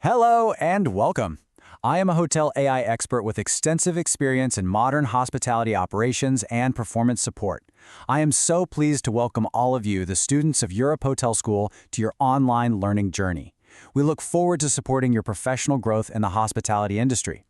Hello and welcome. I am a hotel AI expert with extensive experience in modern hospitality operations and performance support. I am so pleased to welcome all of you, the students of Europe Hotel School, to your online learning journey. We look forward to supporting your professional growth in the hospitality industry.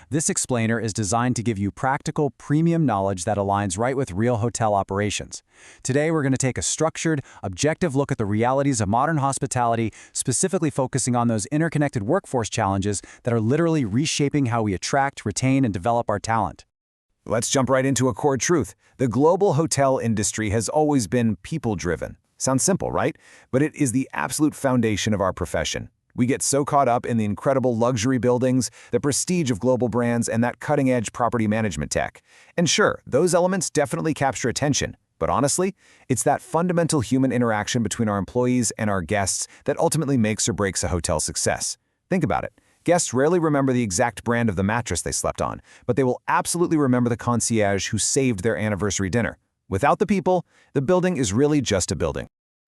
This explainer is designed to give you practical, premium knowledge that aligns right with real hotel operations. Today, we're going to take a structured, objective look at the realities of modern hospitality, specifically focusing on those interconnected workforce challenges that are literally reshaping how we attract, retain, and develop our talent. Let's jump right into a core truth. The global hotel industry has always been people-driven. Sounds simple, right? But it is the absolute foundation of our profession. We get so caught up in the incredible luxury buildings, the prestige of global brands, and that cutting-edge property management tech. And sure, those elements definitely capture attention. But honestly, it's that fundamental human interaction between our employees and our guests that ultimately makes or breaks a hotel success. Think about it. Guests rarely remember the exact brand of the mattress they slept on, but they will absolutely remember the concierge who saved their anniversary dinner. Without the people, the building is really just a building.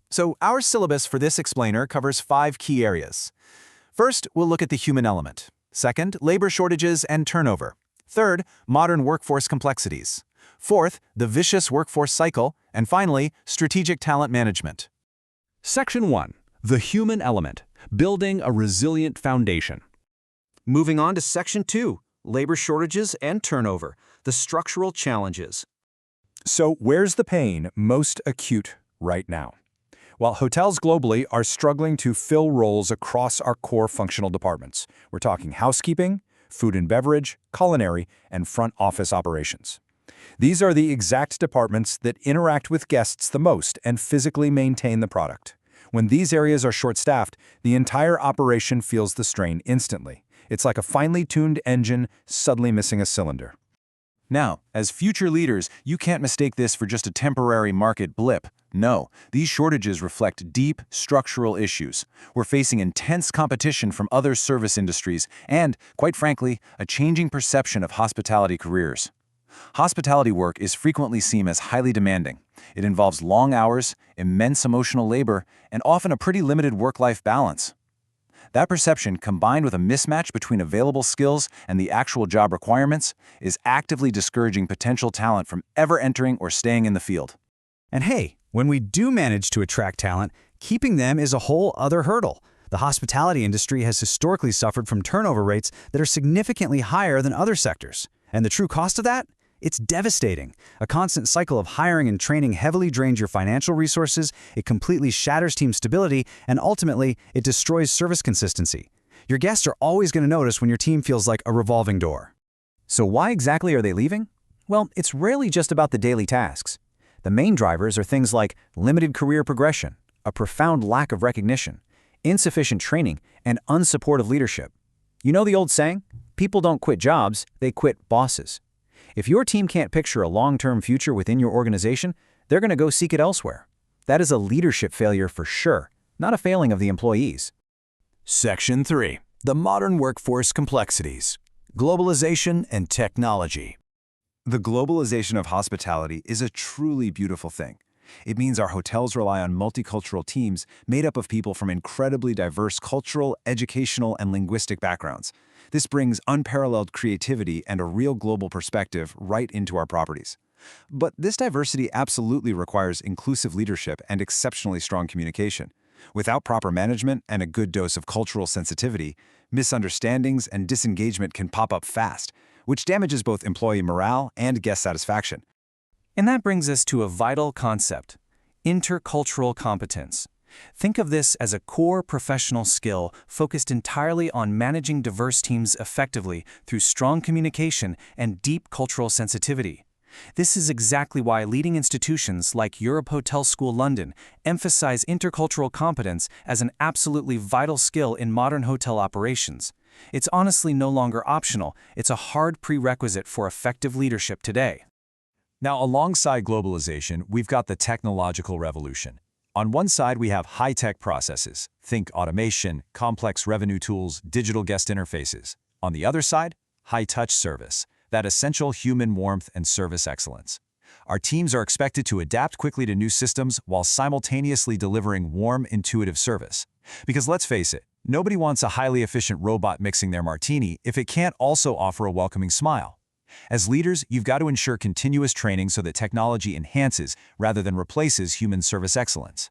So our syllabus for this explainer covers 5 key areas. First, we'll look at the human element. Second, labor shortages and turnover. Third, modern workforce complexities. Fourth, the vicious workforce cycle. And finally, strategic talent management. Section 1. The human element, building a resilient foundation. Moving on to Section 2, labor shortages and turnover, the structural challenges. So where's the pain most acute right now? While hotels globally are struggling to fill roles across our core functional departments, we're talking housekeeping, food and beverage, culinary, and front office operations. These are the exact departments that interact with guests the most and physically maintain the product. When these areas are short-staffed, the entire operation feels the strain instantly. It's like a finely tuned engine suddenly missing a cylinder. Now, as future leaders, you can't mistake this for just a temporary market blip. No, these shortages reflect deep, structural issues. We're facing intense competition from other service industries and, quite frankly, a changing perception of hospitality careers. Hospitality work is frequently seen as highly demanding. It involves long hours, immense emotional labor, and often a pretty limited work-life balance. That perception, combined with a mismatch between available skills and the actual job requirements, is actively discouraging potential talent from ever entering or staying in the field. And hey, when we do manage to attract talent, keeping them is a whole other hurdle. The hospitality industry has historically suffered from turnover rates that are significantly higher than other sectors. And the true cost of that? It's devastating. A constant cycle of hiring and training heavily drains your financial resources, it completely shatters team stability, and ultimately, it destroys service consistency. Your guests are always going to notice when your team feels like a revolving door. So why exactly are they leaving? Well, it's rarely just about the daily tasks. The main drivers are things like limited career progression, a profound lack of recognition, insufficient training, and unsupportive leadership. You know the old saying? People don't quit jobs, they quit bosses. If your team can't picture a long-term future within your organization, they're going to go seek it elsewhere. That is a leadership failure for sure, not a failing of the employees. Section 3. The modern workforce complexities. Globalization and technology. The globalization of hospitality is a truly beautiful thing. It means our hotels rely on multicultural teams made up of people from incredibly diverse cultural, educational, and linguistic backgrounds. This brings unparalleled creativity and a real global perspective right into our properties. But this diversity absolutely requires inclusive leadership and exceptionally strong communication. Without proper management and a good dose of cultural sensitivity, misunderstandings and disengagement can pop up fast, which damages both employee morale and guest satisfaction. And that brings us to a vital concept: intercultural competence. Think of this as a core professional skill focused entirely on managing diverse teams effectively through strong communication and deep cultural sensitivity. This is exactly why leading institutions like Europe Hotel School London emphasize intercultural competence as an absolutely vital skill in modern hotel operations. It's honestly no longer optional, it's a hard prerequisite for effective leadership today. Now, alongside globalization, we've got the technological revolution. On one side, we have high-tech processes. Think automation, complex revenue tools, digital guest interfaces. On the other side, high-touch service, that essential human warmth and service excellence. Our teams are expected to adapt quickly to new systems while simultaneously delivering warm, intuitive service. Because let's face it, Nobody wants a highly efficient robot mixing their martini if it can't also offer a welcoming smile. As leaders, you've got to ensure continuous training so that technology enhances rather than replaces human service excellence.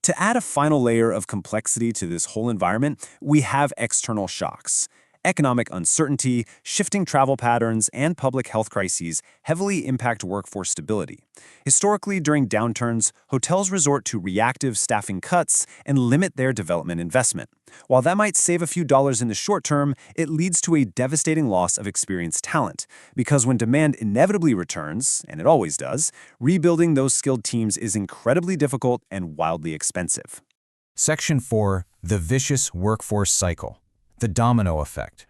To add a final layer of complexity to this whole environment, we have external shocks. Economic uncertainty, shifting travel patterns, and public health crises heavily impact workforce stability. Historically, during downturns, hotels resort to reactive staffing cuts and limit their development investment. While that might save a few dollars in the short term, it leads to a devastating loss of experienced talent, because when demand inevitably returns, and it always does, rebuilding those skilled teams is incredibly difficult and wildly expensive. Section 4. The vicious workforce cycle. The domino effect.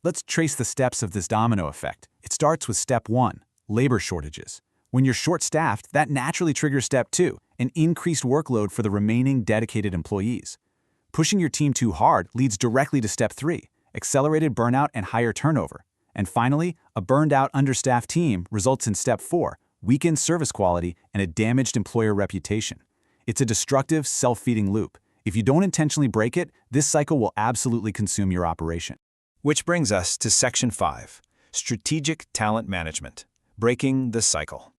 Let's trace the steps of this domino effect. It starts with step 1, labor shortages. When you're short-staffed, that naturally triggers step 2, an increased workload for the remaining dedicated employees. Pushing your team too hard leads directly to step 3, accelerated burnout and higher turnover. And finally, a burned-out, understaffed team results in step 4, weakened service quality and a damaged employer reputation. It's a destructive, self-feeding loop. If you don't intentionally break it, this cycle will absolutely consume your operation. Which brings us to Section 5, Strategic Talent Management, breaking the cycle.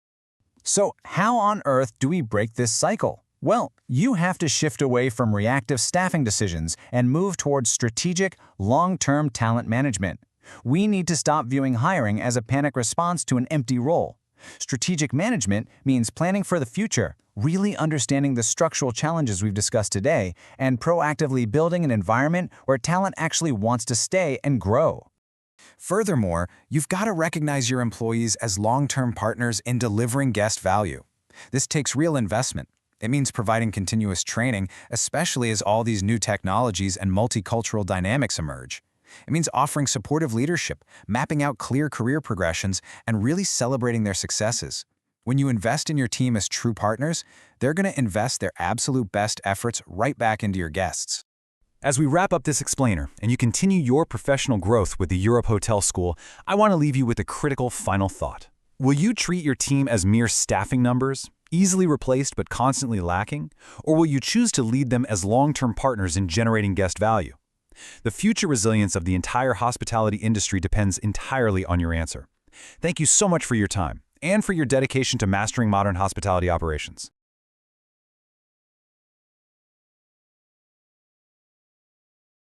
So how on earth do we break this cycle? Well, you have to shift away from reactive staffing decisions and move towards strategic, long-term talent management. We need to stop viewing hiring as a panic response to an empty role. Strategic management means planning for the future, really understanding the structural challenges we've discussed today, and proactively building an environment where talent actually wants to stay and grow. Furthermore, you've got to recognize your employees as long-term partners in delivering guest value. This takes real investment. It means providing continuous training, especially as all these new technologies and multicultural dynamics emerge. It means offering supportive leadership, mapping out clear career progressions, and really celebrating their successes. When you invest in your team as true partners, they're going to invest their absolute best efforts right back into your guests. As we wrap up this explainer and you continue your professional growth with the Europe Hotel School, I want to leave you with a critical final thought. Will you treat your team as mere staffing numbers, easily replaced but constantly lacking? Or will you choose to lead them as long-term partners in generating guest value? The future resilience of the entire hospitality industry depends entirely on your answer. Thank you so much for your time and for your dedication to mastering modern hospitality operations.